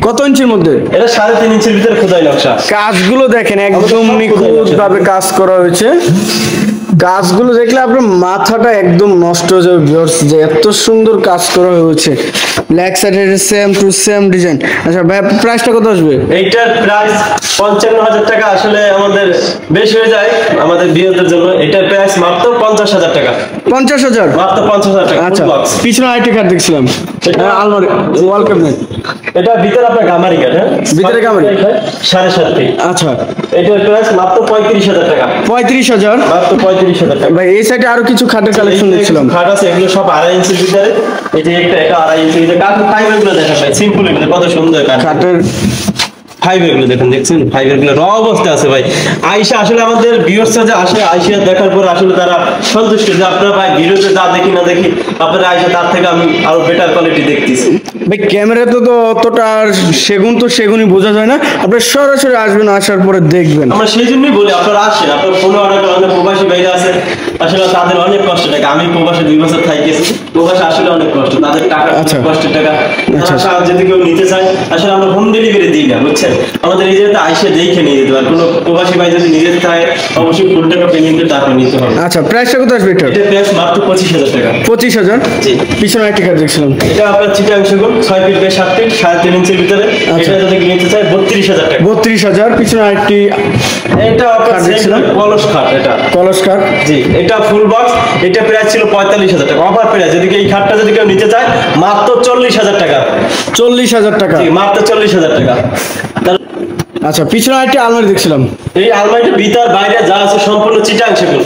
কত ইঞ্চির মধ্যে? এটা 3.5 ইঞ্চির ভিতরে খোদাই নকশা। কাজগুলো দেখেন একদম নিখুঁত ভাবে কাজ করা হয়েছে। গাছগুলো দেখলে আপনার মাথাটা একদম নষ্ট হয়ে যাবে ভিউয়ার্স, যে এত সুন্দর কাজ করা হয়েছে। লেগ সাইডের সেম টু সেম ডিজাইন। আচ্ছা ভাই, প্রাইসটা কত আসবে? এইটার প্রাইস 55,000 টাকা। আসলে আমাদের বেশি হয়ে যায় আমাদের বিয়েদের জন্য। এটার প্রাইস মাত্র 50,000 টাকা। 50,000? মাত্র 50,000 টাকা। আচ্ছা, পিছনে আরেকটি কাঠ দেখছিলাম, আলমারি ওয়াল ক্যাবিনেট। এটা ভিতরে আপনার গামারি কাঠ। হ্যাঁ, ভিতরে গামারি। 7.5 ফিট। আচ্ছা, এটার প্রাইস মাত্র 35,000 টাকা। 35,000? মাত্র 35,000 টাকা। ভাই এই সাইডে আরো কিছু খাটের কালেকশন দেখছিলাম। খাট আছে, এগুলো সব 2.5 ইঞ্চির ভিতরে। এই যে এটা 2.5 ইঞ্চির ভিতরে। কাঠের ফাইবার গুলো দেখা যায় সিম্পল, এগুলো কত সুন্দর কাঠ। খাটের ফাইবার গুলো দেখেন, দেখছেন ফাইবার গুলো র অবস্থা আছে ভাই। আইসা আসলে আমাদের ভিউয়ার্সরা যে আসে, আইসা দেখার পর আসলে তারা সন্তুষ্ট যে আপনারা ভাই ভিডিওতে যা দেখি না দেখি আপনারা আইসা তার থেকে আমি আরো বেটার কোয়ালিটি দেখতেছি। ভাই ক্যামেরাতে তো অতটা আর সেগুন তো সেগুনই বোঝা যায় না, আপনার সরাসরি আসবেন, আসার পরে দেখবেন। আমরা সেই জন্যই বলি আপনারা আসেন। আপনার ফোনে অনেক প্রবাসী বাইরে আছে, আসলে তাদের অনেক কষ্ট টাকা। আমি প্রবাসে 2 বছর থাইকেছি, প্রবাসে আসলে অনেক কষ্ট, তাদের টাকা কষ্টের টাকা। যদি কেউ নিতে চায়, আসলে আমরা হোম ডেলিভারি দিই না, বুঝছেন। আমাদের এই জায়গাতে আইসে দেখে নিয়ে যেতে পারে। কোনো প্রবাসী ভাই যদি নিজে চায় অবশ্যই ফুল টাকা পেমেন্টের টাকা নিতে হবে। আচ্ছা, প্রাইসটা কত আসবে এটা? এটা প্রাইস মাত্র 25,000 টাকা। 25,000? জি। পিছনে একটা কাঠ দেখছিলাম, এটা আপনার চিটাং সেগুন, 6 ফিট বাই 7 ফিট, 3.5 ইঞ্চির ভিতরে। এটা যদি নিতে চায় 32,000 টাকা। 32,000? পিছনে আরেকটি এটা আপনার দেখছিলাম, কলস খাট। এটা কলস খাট। জি, এটা ফুল বক্স। এটা প্রাইস ছিল 45,000 টাকা। অফার প্রাইস যদি এই খাটটা যদি কেউ নিতে চায় মাত্র 40,000 টাকা। 40,000 টাকা? জি, মাত্র 40,000 টাকা। আচ্ছা, পিছনে আরেকটি আলমারি দেখছিলাম। এই আলমারিটা ভিতর বাইরে যা আছে সম্পূর্ণ চিটাং সেগুন,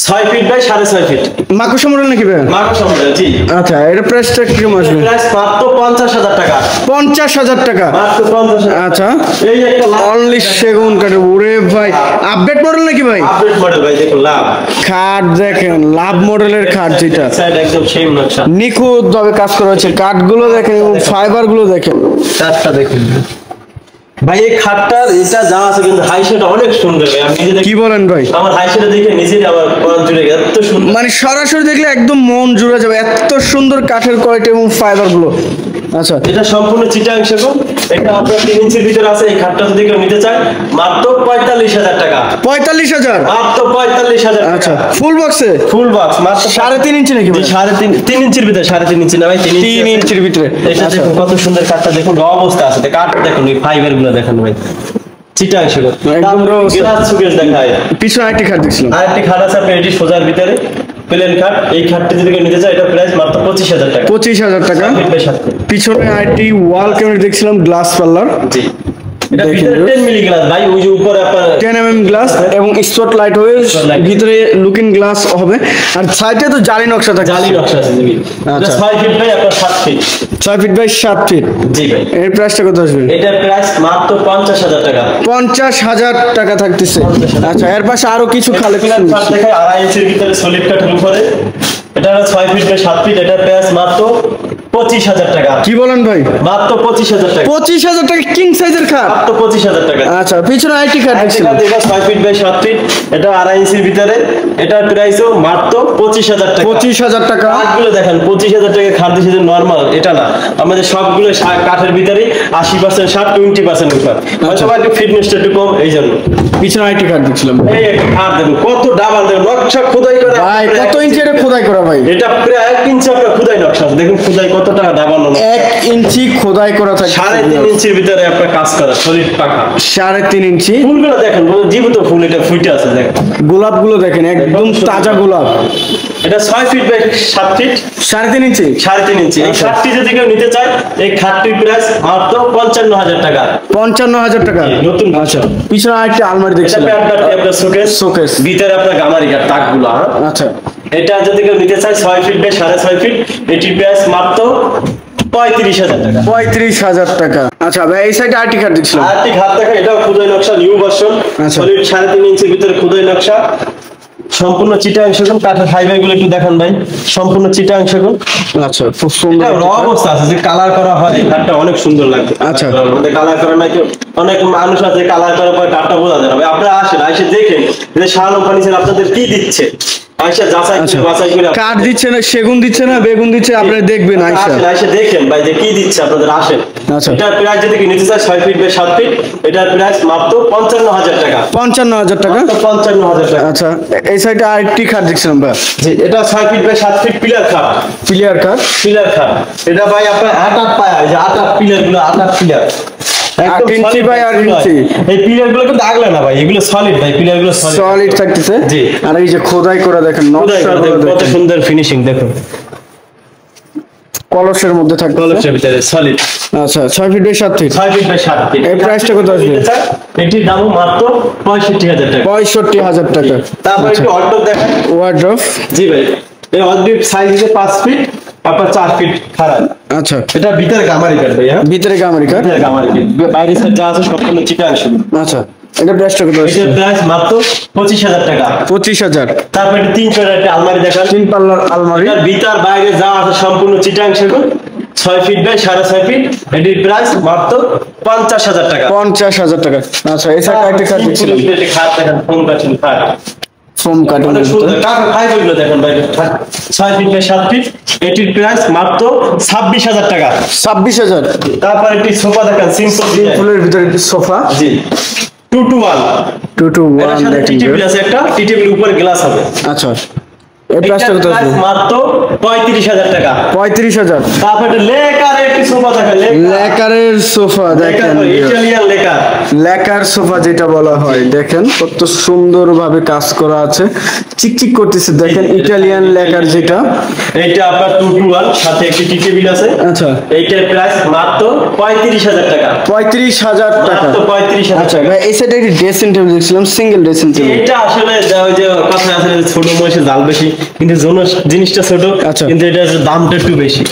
6 ফিট বাই 6.5 ফিট। মাকড়সা মডেল নাকি ভাই? মাকড়সা মডেল। জি। আচ্ছা, এর প্রাইসটা কিরকম আসবে? প্রাইস মাত্র 50,000 টাকা। 50,000 টাকা? মাত্র 50,000। আচ্ছা, এই একটা অনলি সেগুন কাঠের। ওরে ভাই, আপডেট মডেল নাকি ভাই? আপডেট মডেল ভাই, দেখুন লাভ খাট দেখেন, লাভ মডেলের খাট, যেটা সাইড একদম সেম নকশা, নিখুঁত ভাবে কাজ করা হয়েছে। কাঠগুলো দেখেন এবং ফাইবার গুলো দেখেন। চারটা দেখুন ভাই। এই খাটটার এটা যা আছে কিন্তু হাইসেটা অনেক সুন্দর ভাই। আমি নিজে কি বলেন ভাই? আমার হাইসেটা দেখে নিজেই আমার মন জুড়ে গেছে, এত সুন্দর। মানে সরাসরি দেখলে একদম মন জুড়ে যাবে, এত সুন্দর কাঠের কোয়ালিটি এবং ফাইবার গুলো। আচ্ছা এটা সম্পূর্ণ চিটাং সেগুন, এটা আপনার 3 ইঞ্চির ভিতরে আছে। এই খাটটা যদি কেউ নিতে চায় মাত্র 45,000 টাকা। 45,000 মাত্র 45,000 টাকা। আচ্ছা ফুল বক্সে ফুল বক্স মাত্র 3.5 ইঞ্চি নাকি ভাই? 3 ইঞ্চির ভিতরে, 3.5 ইঞ্চি না ভাই, 3 ইঞ্চির ভিতরে। এটা দেখুন কত সুন্দর কাঠটা, দেখুন র অবস্থা আছে, কাঠ দেখুন, এই ফাইবার গুলো দেখুন ভাই, চিটাং সেগুন একদম র অবস্থা। গ্লাস সুকেস দেখায়। পিছনে আরেকটি খাট দেখছিলাম। আরেকটি খাট আছে আপনার এটি সোজার ভিতরে, প্লেন খাট। এই খাটটি যদি কেউ নিতে চায় এটা প্রাইস মাত্র 25,000 টাকা। 25,000 টাকা। পিছনে আরেকটি ওয়াল ক্যাবিনেট দেখছিলাম, গ্লাস পাল্লার। জি, এটা ভিতরে 10 মিলি গ্লাস ভাই, ওই যে উপরে আপনার 10 mm গ্লাস এবং স্পট লাইট হবে, ভিতরে লুকিং গ্লাস হবে, আর সাইডে তো জালি নকশা থাকে। জালি নকশা আছে জি। আচ্ছা 6 ফিট বাই আপনার 7 ফিট। 6 feet by 7 feet. জি ভাই। এর প্রাইসটা কত আসবে? এটা প্রাইস মাত্র 50,000 টাকা। 50,000 টাকা থাকতেছে। আচ্ছা এর পাশে আরো কিছু কালেকশন কাঠ দেখায় 2.5 ইঞ্চির ভিতরে সলিড কাঠের উপরে। এটা হলো 6 ফিট বাই 7 ফিট। এটা প্রাইস মাত্র 25,000 টাকা। কি বলেন ভাই? মাত্র 25,000 টাকা। 25,000 টাকা কিং সাইজের খাট। মাত্র 25,000 টাকা। আচ্ছা পিছনে আরেকটি খাট দেখছিলাম। এটা 6 ফিট বাই 7 ফিট। এটা 2.5 ইঞ্চির ভিতরে। এটার প্রাইসও মাত্র 25,000 টাকা। 25,000 টাকা। কাঠগুলো দেখেন 25,000 টাকা খাট দিচ্ছে, যে নরমাল এটা না, আমাদের সবগুলো কাঠের ভিতরে 80% ষাট, 20% উপর। হয়তো একটু ফিটনেসটা একটু কম, এই জন্য। পিছনে আরেকটি খাট দেখছিলাম। এই একটা খাট দেখুন কত ডাবল দেখুন, নকশা খোদাই করা ভাই কত ইঞ্চি এটা খোদাই করা ভাই? এটা প্রায় 1 ইঞ্চি আপনার খোদাই নকশা আছে, দেখুন খোদাই কত টাকা দাবানো। 1 ইঞ্চি খোদাই করা থাকে। 3.5 ইঞ্চির ভিতরে আপনার কাজ করা সলিড পাকা। 3.5 ইঞ্চি। ফুলগুলো দেখেন জীবিত ফুল, এটা ফুটে আছে দেখেন। গোলাপগুলো দেখেন একদম তাজা গোলাপ। এটা 6 ফিট বাই 7 ফিট। 3.5 ইঞ্চি। 3.5 ইঞ্চি। এই খাটটি যদি কেউ নিতে চায়, এই খাটটির প্রাইস মাত্র 55,000 টাকা। 55,000 টাকা। নতুন। আচ্ছা পিছনে আরেকটি আলমারি এটা দেখছিলাম। আপনার শোকেস, ভিতরে আপনার গামারি কাঠ তাকগুলো। আচ্ছা এটা যদি কেউ নিতে চায় 6 ফিট বাই 6.5 ফিট, এটির প্রাইস মাত্র 35,000 টাকা। 35,000 টাকা। আচ্ছা ভাই এই সাইডে আরেকটি খাট দেখছিলাম। আরেকটি খাট দেখেন, এটাও খুদাই নকশা, নিউ ভার্সন। আচ্ছা। সলিড 3.5 ইঞ্চির ভিতরে খুদাই নকশা, সম্পূর্ণ চিটাং সেগুন। কাঠের ফাইবার গুলো একটু দেখেন ভাই, সম্পূর্ণ চিটাং সেগুন। আচ্ছা খুব সুন্দর। এটা র অবস্থা আছে, যে কালার করা হয় এই কাঠটা অনেক সুন্দর লাগবে। আচ্ছা। আমাদের কালার করা নাই কেউ, অনেক মানুষ আছে কালার করার পর কাঠটা বোঝা যায় না ভাই। আপনারা আসেন, এসে দেখেন যে শাহালম ফার্নিচার আপনাদের কি দিচ্ছে, আইসা যাচাই করে বাছাই করে কাঠ দিচ্ছে না, সেগুন দিচ্ছে না, বেগুন দিচ্ছে, আপনারা দেখবেন আইসা। আসেন, এসে দেখেন ভাই যে কি দিচ্ছে আপনাদের, আসেন। আচ্ছা। এটার প্রাইস যদি কি নিতে চায় 6 ফিট বাই 7 ফিট, এটার প্রাইস মাত্র 55,000 টাকা। 55,000 টাকা। 55,000 টাকা। আচ্ছা এই সাইডে আরেকটি খাট দেখছিলাম ভাই। জি, এটা 6 ফিট বাই 7 ফিট পিলার খাট। Clear cut. পিলার খাট। এটা ভাই আপনার 8 পায়া, এই যে 8 পিলার গুলো, 8 পিলার। 8 ইঞ্চি বাই 8 ইঞ্চি। এই পিলার গুলো কিন্তু আগলা না ভাই, এগুলো সলিড ভাই, পিলার গুলো সলিড থাকতেছে। জি। আর এই যে খোদাই করা দেখেন, নকশা কত সুন্দর ফিনিশিং দেখুন, কলসের মধ্যে থাকবে। কলসের ভিতরে সলিড। আচ্ছা 6 feet by 7 feet. 6 feet by 7 feet. এই প্রাইসটা কত আসবে? এটির দাম মাত্র 65,000 টাকা। 65,000 টাকা। তারপর একটু অর্ডার দেখেন। ওয়ার্ড্রপ। জি ভাই, এই অর্ডার সাইজ হচ্ছে 5 ফিট, আপনার 4 ফিট খারাপ। আচ্ছা এটা ভিতরে গামারি কাট ভাই। হ্যাঁ ভিতরে গামারি কাট। ভিতরে গামারি কাট, বাইরে সাইড যা আছে সম্পূর্ণ চিটাং সেগুন। আচ্ছা এটা প্রাইসটা কত আসবে? এটার প্রাইস মাত্র 25,000 টাকা। 25,000। তারপর একটা 3 চড়ার একটা আলমারি দেখান। 3 পাল্লার আলমারি। এটার ভিতর বাইরে যা আছে সম্পূর্ণ চিটাং সেগুন, 6 ফিট বাই 6.5 ফিট। এটির প্রাইস মাত্র 50,000 টাকা। 50,000 টাকা। আচ্ছা এই সাইডে একটা খাট দেখছিলাম। খাট দেখেন, ফোম কাঠের খাট, ফোম কাট। অনেক সুন্দর। কাঠের ফাইবারগুলো দেখেন ভাই, 6 ফিট বাই 7 ফিট। এটির প্রাইস মাত্র 26,000 টাকা। 26,000। তারপর একটি সোফা দেখেন, সিম্পল ফুলের ভিতরে সোফা। G, 2 to 1। 2 to 1 এটার সাথে টি টেবিল আছে, একটা টি টেবিল উপরে গ্লাস হবে। আচ্ছা এই প্রাইসটা কত আসবে? মাত্র 35,000 টাকা। 35,000। তারপর একটা লেকার একটি সোফা দেখেন, লেকারের সোফা দেখেন, ইটালিয়ান লেকার। লেকার সোফা যেটা বলা হয়, দেখেন কত সুন্দরভাবে কাজ করা আছে, চিকচিক করতেছে দেখেন, ইটালিয়ান লেকার যেটা। এইটা আপনার 2 to 1, সাথে একটি টি টেবিল আছে। আচ্ছা এইটার প্রাইস মাত্র 35,000 টাকা। 35,000 টাকা। মাত্র 35,000 আচ্ছা টাকা। ভাই এই সাইডে একটি ড্রেসিং টেবিল দেখছিলাম, সিঙ্গেল ড্রেসিং টেবিল। এটা আসলে ওই যে কথা আছে যে ছোট মহিষে জাল বেশি, কিন্তু জিনিসটা ছোট, আচ্ছা। কিন্তু এটার দামটা একটু বেশি।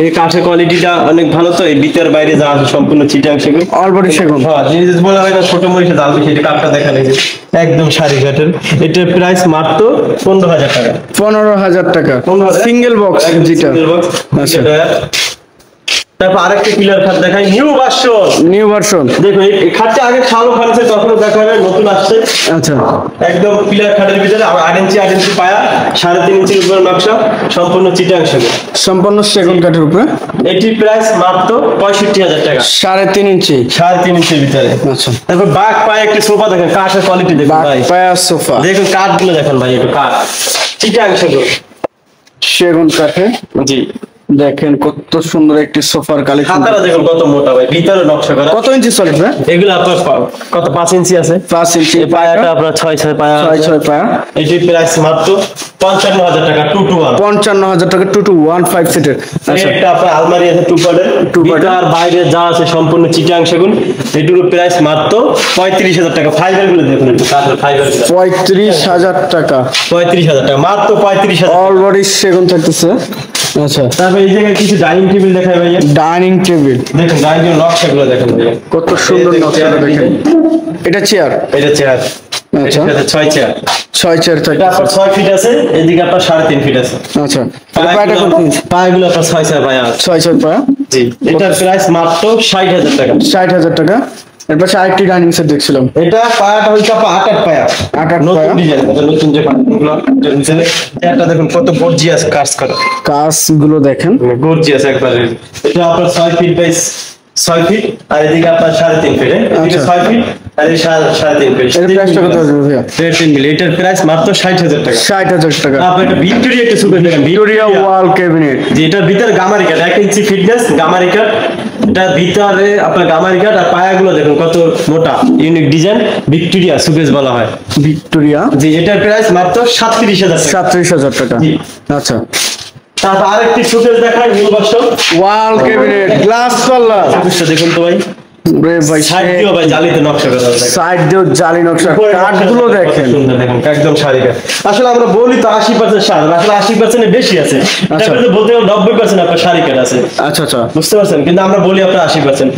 এই কাঠের কোয়ালিটিটা অনেক ভালো, তো এই ভিতর বাইরে যা আছে সম্পূর্ণ চিটাং সেগুন। অলবডি সেগুন। হ্যাঁ, জিনিস বলা হয় না ছোট মহিষে জাল বেশি, এটা কাঠটা দেখা নেই, একদম সারি কাঠের। এটার প্রাইস মাত্র 15,000 টাকা। 15,000 টাকা। সিঙ্গেল বক্স যেটা। Single box. আচ্ছা তারপর আরেকটা পিলার খাট দেখাই, নিউ ভার্সন। দেখুন এই খাটটা আগে খালো খানছে, কখনো দেখা হয় নতুন আসছে। আচ্ছা, একদম পিলার খাটের ভিতরে 8 ইঞ্চি পায়া, 3.5 ইঞ্চির উপরে নকশা, সম্পূর্ণ চিটাং সেগুন, সম্পূর্ণ সেগুন কাঠের উপরে। এটির প্রাইস মাত্র 65,000 টাকা। 3.5 ইঞ্চি, 3.5 ইঞ্চির ভিতরে। আচ্ছা, তারপর বাঘ পায়ে একটি সোফা দেখেন, কাঠের কোয়ালিটি দেখুন ভাই, পায়া সোফা দেখুন কাঠগুলো দেখেন ভাই, একটু কাঠ চিটাং সেগুন, সেগুন কাঠে। জি দেখেন কত সুন্দর একটি সোফার কালেকশন। খাতাটা দেখুন কত মোটা ভাই, ভিতরে নকশা করা। কত ইঞ্চি সলিড ভাই? এগুলো আপনার কত 5 ইঞ্চি আছে, 5 ইঞ্চি। এই পায়াটা আপনার 6 পায়া, 6 পায়া। এটির প্রাইস মাত্র 55,000 টাকা, 2 to 1। 55,000 টাকা 2 to 1 5 সিটের। আচ্ছা, একটা আপনার আলমারি আছে 2 পার্টের, ভিতর আর বাইরে যা আছে সম্পূর্ণ চিটাং সেগুন। এটির প্রাইস মাত্র 35,000 টাকা। ফাইবার গুলো দেখুন, ফাইবার 35,000 টাকা, 35,000 টাকা, মাত্র 35,000। অলরেডি সেগুন থাকতেছে। আচ্ছা, তারপর এই জায়গায় কিছু ডাইনিং টেবিল দেখাই ভাইয়া, ডাইনিং টেবিল দেখুন ডাইনিং নকশাগুলো দেখুন ভাইয়া, কত সুন্দর নকশাটা দেখেন। এটা চেয়ার, এটা চেয়ার, আচ্ছা, 6 চেয়ার, 6 চেয়ার থাকে। এটা আপনার 6 ফিট আছে, এদিকে আপনার 3.5 ফিট আছে। আচ্ছা, পায়াটা কত ইঞ্চি? পায়াগুলো আপনার 6 পায়া আছে। 6 পায়া। জি, এটার প্রাইস মাত্র 60,000 টাকা। 60,000 টাকা। এরপর আরেকটি ডাইনিং সেট দেখছিলাম, এটা পায়াটা হচ্ছে আপনার 8 পায়া, 8 নতুন পায়া। ডিজাইন, এটা নতুন যে পায়াগুলো এটা দেখুন কত গর্জিয়াস কাজ করা, কাজগুলো দেখেন গর্জিয়াস একবারে। এটা আপনার 6 ফিট বাই 6 ফিট, আর এদিকে আপনার 3.5 ফিট, এদিকে 6 ফিট আর এই 3.5 ফিট। এর প্রাইসটা কত হবে ভাইয়া? 13 মিলি, এটার প্রাইস মাত্র 60,000 টাকা। 60,000 টাকা। আপনি একটা ভিক্টোরিয়া একটা সুপার দেখেন, ভিক্টোরিয়া ওয়াল ক্যাবিনেট। যে এটার ভিতরে গামারি কাঠ, 1 ইঞ্চি ফিটনেস গামারি কাঠ, এটার ভিতরে আপনার গামারি কাঠ, আর পায়াগুলো দেখুন কত মোটা, ইউনিক ডিজাইন, ভিক্টোরিয়া সুকেস বলা হয়। ভিক্টোরিয়া, জি, এটার প্রাইস মাত্র 37,000 টাকা। 37,000 টাকা। জি। আচ্ছা, তারপর আরেকটি সুকেস দেখাই, নিউ ভার্সন ওয়াল ক্যাবিনেট, গ্লাস পাল্লা। সুকেসটা দেখুন তো ভাই, রে ভাই, সাইড দিয়েও ভাই জালিতে নকশা করা আছে, সাইড দিয়ে জালি নকশা, কাঠগুলো দেখেন। সুন্দর দেখুন, একদম শাড়ি কাঠ। আসলে আমরা বলি তো 80% শাড়ি, আসলে 80% এর বেশি আছে, আচ্ছা। তারপরে বলতে গেলে 90% আপনার শাড়ি কাঠ আছে। আচ্ছা, আচ্ছা, বুঝতে পারছেন, কিন্তু আমরা বলি আপনার 80%,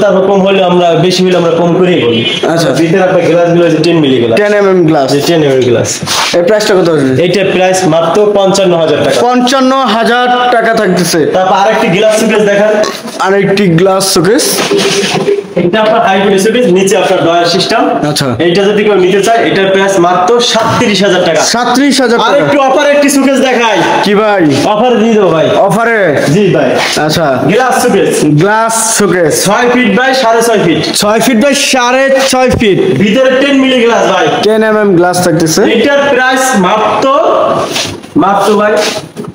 তারপর কম হলে আমরা, বেশি হলে আমরা কম করেই বলি। আচ্ছা। ভিতরে আপনার গ্লাস গুলো 10 milli glass, 10 mm glass. 10 mm glass. এর প্রাইসটা কত আসবে? এইটার প্রাইস মাত্র 55,000 টাকা। 55,000 টাকা থাকতেছে। তারপর আরেকটি গ্লাস সুকেস দেখান, আরেকটি গ্লাস শোকেস। এটা আপনার হাইব্রিড সুকেস, নিচে আপনার ডয়ার সিস্টেম। আচ্ছা, এইটা যদি কেউ নিতে চায়, এটার প্রাইস মাত্র 37,000 টাকা। 37,000 আর টাকা। একটু অফার একটি সুকেস দেখাই, কি ভাই? অফার দিয়ে দেবো ভাই। অফারে? জি ভাই, আচ্ছা, glass showcase glass showcase 6 feet by 6.5 feet, 6 feet by 6.5 feet, ভিতরে 10 মিলি গ্লাস ভাই। 10 mm গ্লাস থাকতেছে। এটার প্রাইস মাত্র ভাই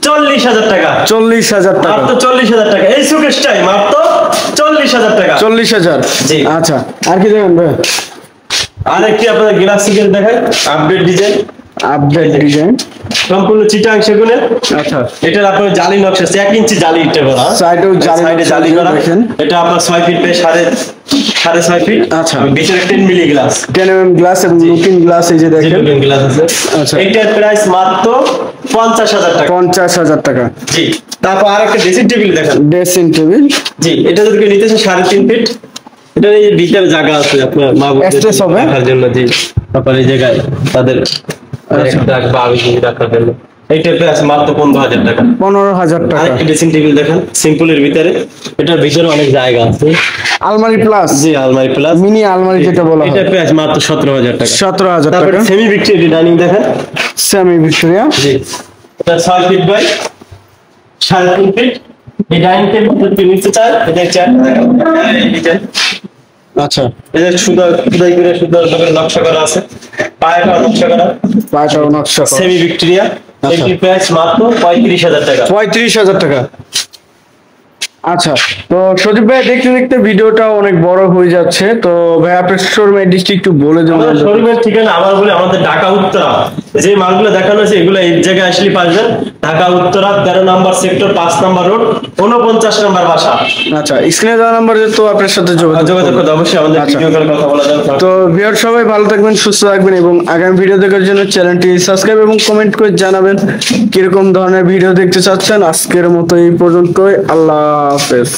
40,000 টাকা। 40,000 টাকা। মাত্র 40,000 টাকা, এই সুকেসটাই মাত্র 40,000 টাকা। 40,000। জি। আচ্ছা, আর কি দেবেন ভাই? আরেকটি আপনাদের গ্লাস সুকেস দেখাই, আপডেট ডিজাইন, আপডেট ডিজাইন, সম্পূর্ণ চিটাং সেগুনের। আচ্ছা, এটার আপনার জালি নকশা, 1 ইঞ্চি জালি ইটে করা, সাইডেও জালি সাইডে নকশা জালি করা। দেখেন। এটা আপনার 6 ফিট বাই 6.5 ফিট। আচ্ছা। ভিতরে 10 মিলি গ্লাস, 10 mm গ্লাস এবং নতুন গ্লাস এই যে দেখেন। জিলুবিন গ্লাস আছে। আচ্ছা। এটার প্রাইস মাত্র 50,000 টাকা। 50,000 টাকা। জি। তারপর আরেকটা ড্রেসিং টেবিল দেখেন, ড্রেসিং টেবিল। জি, এটা যদি কেউ নিতে চায় 3.5 ফিট, এটা এই ভিতরে জায়গা আছে আপনার মা বোনদের Space হবে? রাখার জন্য। জি, তারপর এই জায়গায় তাদের রাখবা আগে রাখার জন্য। এইটার প্রাইস মাত্র 15,000 টাকা। 15,000 টাকা। আরেকটা ড্রেসিং টেবিল দেখেন, সিম্পলের ভিতরে, এটার ভিতরে অনেক জায়গা আছে। আলমারি প্লাস, জি, আলমারি প্লাস, মিনি আলমারি যেটা বলা হয়। এটার প্রাইস মাত্র 17,000 টাকা। 17,000 তারপর টাকা। সেমি ভিক্টোরিয়া ডাইনিং দেখেন, সেমি ভিক্টোরিয়া। জি, এটা 6 ফিট বাই 3.5 ফিট। এই ডাইনিং টেবিল যদি নিতে চায়, এটা চেয়ার দেখেন, এই ডিজাইন, আচ্ছা, এটা খুদাই করে সুন্দর করে নকশা করা আছে, পায়াটা নকশা করা, পাটাও নকশা করা। Semi Victoria. আচ্ছা। এটির প্রাইস মাত্র 35,000 টাকা। 35,000 টাকা। আচ্ছা, তো সজীব ভাই, দেখতে দেখতে ভিডিওটা অনেক বড় হয়ে যাচ্ছে, তো ভাই আপনার শোরুমের ডিস্ট্রিক্ট একটু বলে দেবেন। আমাদের শোরুমের ঠিকানা আবার বলে, আমাদের ঢাকা উত্তরা, যে মালগুলো দেখানো হয়েছে এগুলো এই জায়গায় আসলে পাবেন। ঢাকা উত্তরা 13 নম্বর সেক্টর, 5 নম্বর রোড, 49 নম্বর বাসা। আচ্ছা, স্ক্রিনে দেওয়া নাম্বারে তো আপনার সাথে যোগাযোগ করতে অবশ্যই আমাদের আচ্ছা। ভিডিও কলে কথা বলা যাবে। তো ভিউয়ার সবাই ভালো থাকবেন, সুস্থ থাকবেন এবং আগামী ভিডিও দেখার জন্য চ্যানেলটি সাবস্ক্রাইব এবং কমেন্ট করে জানাবেন কিরকম ধরনের ভিডিও দেখতে চাচ্ছেন। আজকের মতো এই পর্যন্তই, আল্লাহ হাফেজ।